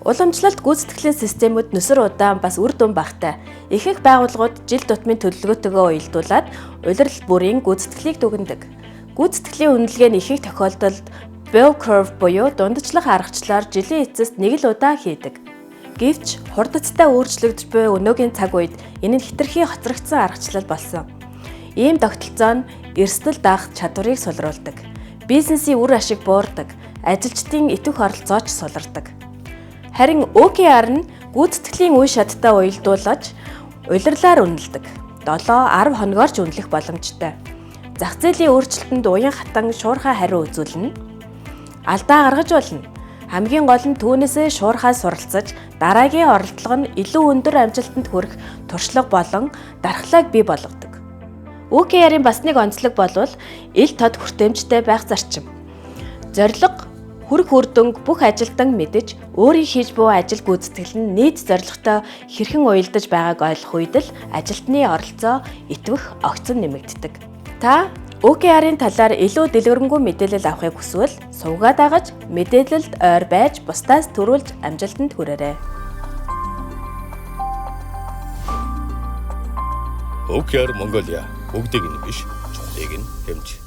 Уламжлалт гүйцэтгэлийн системүүд нөсөр удаан бас үр дүн багтай. Ихэнх байгууллагууд жил тутмын төлөвлөгөөтэйгөө уялдуулаад улирал бүрийн гүйцэтгэлийг дүгнэдэг. Гүйцэтгэлийн үнэлгээ нь ихэнх тохиолдолд bell curve буюу дундчлах аргачлаар жилийн эцэст нэг л удаа хийдэг. Гэвч хурдцтай өөрчлөгдөж буй өнөөгийн цаг үед энэ нь хэтэрхий хоцрогдсон аргачлал болсон. Ийм тогтолцоо нь эрсдэл даах чадварыг сулруулдаг. Бизнесийн үр ашиг буурдаг, ажилчдын итвэх оролцооч сулардаг. Харин OKR нь гүйцэтгэлийн үе шаттай уялдуулж, улирлаар үнэлдэг. 7-10 хоногоор ч үнэлэх боломжтой. Зах зээлийн өөрчлөлтөнд уян хатан шуурхай хариу үзүүлнэ. Алдаа гаргаж болно. Хамгийн гол нь түүнээсээ шуурхай суралцаж, дараагийн оролдлого нь илүү өндөр амжилтанд хүрэх туршлага болон дархлааг бий болгодог. OKR-ийн бас нэг онцлог болвол ил тод хүртээмжтэй байх зарчим. Зорилго хүрх үр дүнг бүх ажилтан мэдэж, өөрийн хийж буй ажил гүйцэтгэл нь нийт зорилготой хэрхэн уялдаж байгааг ойлгох үед л ажилтны оролцоо итвэх огцон нэмэгддэг. Та OKR-ийн талаар илүү дэлгэрэнгүй мэдээлэл авахыг хүсвэл сувгаад дагаж, мэдээлэлд ойр байж бусдаас төрүүлж амжилтанд хүрээрэй. OKR Mongolia бүгдийг нь биш, чухлыг нь хэмж.